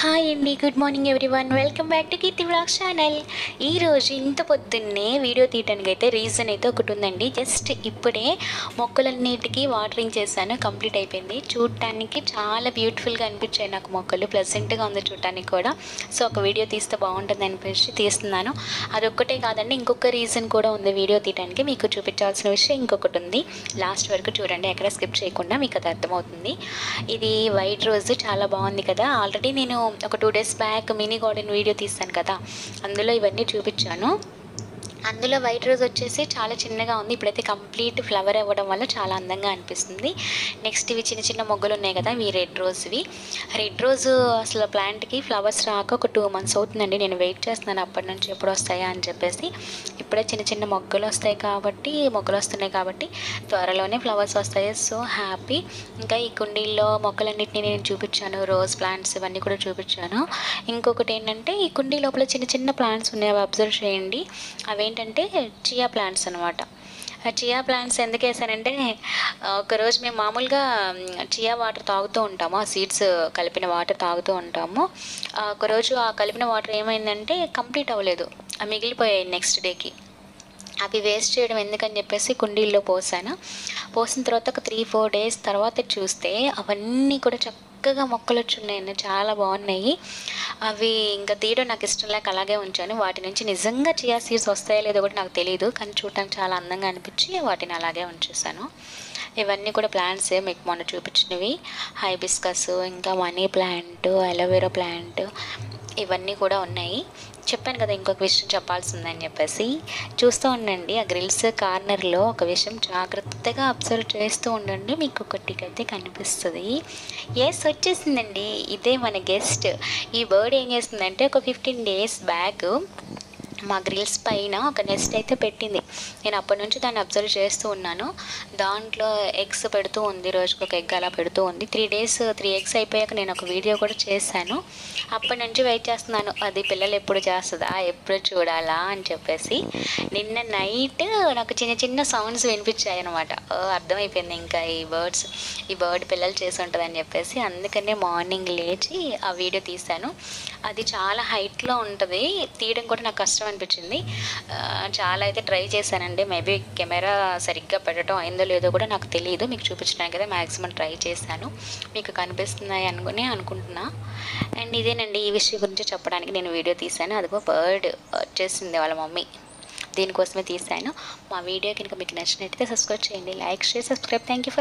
Hi అండి, good morning everyone. Welcome back to Keerthi vlogs channel. ఈరోజు ఇంత పొద్దున్నే వీడియో తీయడానికి అయితే రీజన్ అయితే ఒకటి ఉందండి. జస్ట్ ఇప్పుడే మొక్కలన్నిటికీ వాటరింగ్ చేశాను, కంప్లీట్ అయిపోయింది. చూడటానికి చాలా బ్యూటిఫుల్గా అనిపించాయి నాకు మొక్కలు, ప్లెజెంట్గా ఉంది చూడటానికి కూడా. సో ఒక వీడియో తీస్తే బాగుంటుంది అనిపించి తీస్తున్నాను. అదొక్కటే కాదండి, ఇంకొక రీజన్ కూడా ఉంది వీడియో తీయడానికి. మీకు చూపించాల్సిన విషయం ఇంకొకటి ఉంది. లాస్ట్ వరకు చూడండి, ఎక్కడ స్కిప్ చేయకుండా, మీకు అది అర్థమవుతుంది. ఇది వైట్ రోజ్, చాలా బాగుంది కదా. ఆల్రెడీ నేను ఒక 2 days back mini garden video తీస్తాను కదా, అందులో ఇవన్నీ చూపించాను. అందులో వైట్ రోజ్ వచ్చేసి చాలా చిన్నగా ఉంది, ఇప్పుడైతే కంప్లీట్ ఫ్లవర్ అవ్వడం వల్ల చాలా అందంగా అనిపిస్తుంది. నెక్స్ట్ ఇవి చిన్న చిన్న మొగ్గలు ఉన్నాయి కదా, ఇవి రెడ్ రోజ్ అసలు ప్లాంట్కి ఫ్లవర్స్ రాక ఒక 2 months అవుతుందండి. నేను వెయిట్ చేస్తున్నాను అప్పటి నుంచి ఎప్పుడు వస్తాయా అని చెప్పేసి. ఇప్పుడే చిన్న చిన్న మొగ్గలు వస్తున్నాయి కాబట్టి త్వరలోనే ఫ్లవర్స్ వస్తాయి. So happy. ఇంకా ఈ కుండీల్లో మొక్కలన్నింటినీ నేను చూపించాను, రోజ్ ప్లాంట్స్ ఇవన్నీ కూడా చూపించాను. ఇంకొకటి ఏంటంటే, ఈ కుండీ లోపల చిన్న చిన్న ప్లాంట్స్ ఉన్నాయి, అవి అబ్జర్వ్ చేయండి. అవేంటంటే చియా ప్లాంట్స్ అనమాట. చియా ప్లాంట్స్ ఎందుకు వేసానంటే, ఒకరోజు మేము మామూలుగా చియా వాటర్ తాగుతూ ఉంటాము, ఆ సీడ్స్ కలిపిన వాటర్ తాగుతూ ఉంటాము. ఒకరోజు ఆ కలిపిన వాటర్ ఏమైందంటే కంప్లీట్ అవ్వలేదు, మిగిలిపోయాయి నెక్స్ట్ డేకి. అవి వేస్ట్ చేయడం ఎందుకని చెప్పేసి కుండీల్లో పోసిన తర్వాత ఒక 3-4 days తర్వాత చూస్తే అవన్నీ కూడా చక్కగా మొక్కలు వచ్చున్నాయండి, చాలా బాగున్నాయి. అవి ఇంకా తీయడం నాకు ఇష్టం లేక అలాగే ఉంచాను. వాటి నుంచి నిజంగా చియా సీడ్స్ వస్తాయో లేదో కూడా నాకు తెలియదు, కానీ చూడటానికి చాలా అందంగా అనిపించి వాటిని అలాగే ఉంచేసాను. ఇవన్నీ కూడా ప్లాంట్సే, మీకు మొన్న చూపించినవి. హైబిస్కస్, ఇంకా మనీ ప్లాంట్, అలోవెరా ప్లాంట్, ఇవన్నీ కూడా ఉన్నాయి. చెప్పాను కదా ఇంకొక విషయం చెప్పాల్సిందని చెప్పేసి. చూస్తూ ఉండండి, ఆ గ్రిల్స్ కార్నర్లో ఒక విషయం జాగ్రత్తగా అబ్జర్వ్ చేస్తూ ఉండండి, మీకు ఒకటికైతే కనిపిస్తుంది. వచ్చేసిందండి, ఇదే మన గెస్ట్. ఈ బర్డ్ ఏం చేస్తుందంటే, ఒక 15 days బ్యాక్ మా గ్రిల్స్ పైన ఒక నెస్ట్ అయితే పెట్టింది. నేను అప్పటి నుంచి దాన్ని అబ్జర్వ్ చేస్తూ ఉన్నాను. దాంట్లో ఎగ్స్ పెడుతూ ఉంది, రోజుకి ఒక ఎగ్ అలా పెడుతూ ఉంది. 3 eggs అయిపోయాక నేను ఒక వీడియో కూడా చేశాను. అప్పటి నుంచి వెయిట్ చేస్తున్నాను, అది పిల్లలు ఎప్పుడు చేస్తుందా, ఎప్పుడు చూడాలా అని చెప్పేసి. నిన్న నైట్ నాకు చిన్న చిన్న సౌండ్స్ వినిపించాయి అనమాట. అర్థమైపోయింది ఇంకా ఈ బర్డ్ పిల్లలు చేసి ఉంటుందని చెప్పేసి. అందుకనే మార్నింగ్ లేచి ఆ వీడియో తీశాను. అది చాలా హైట్లో ఉంటుంది, తీయడం కూడా నాకు కష్టం అనిపించింది. చాలా అయితే ట్రై చేశానండి, మేబీ కెమెరా సరిగ్గా పెట్టడం అయిందో లేదో కూడా నాకు తెలియదు. మీకు చూపించడానికి అయితే మ్యాక్సిమం ట్రై చేశాను, మీకు కనిపిస్తున్నాయి అనుకుంటున్నా. అండ్ ఇదేనండి, ఈ విషయం గురించి చెప్పడానికి నేను వీడియో తీశాను. అదిగో బర్డ్ వచ్చేసింది వాళ్ళ మమ్మీ, దీనికోసమే తీశాను. మా వీడియో కనుక మీకు నచ్చినట్టయితే సబ్స్క్రైబ్ చేయండి, like, share, subscribe. Thank you for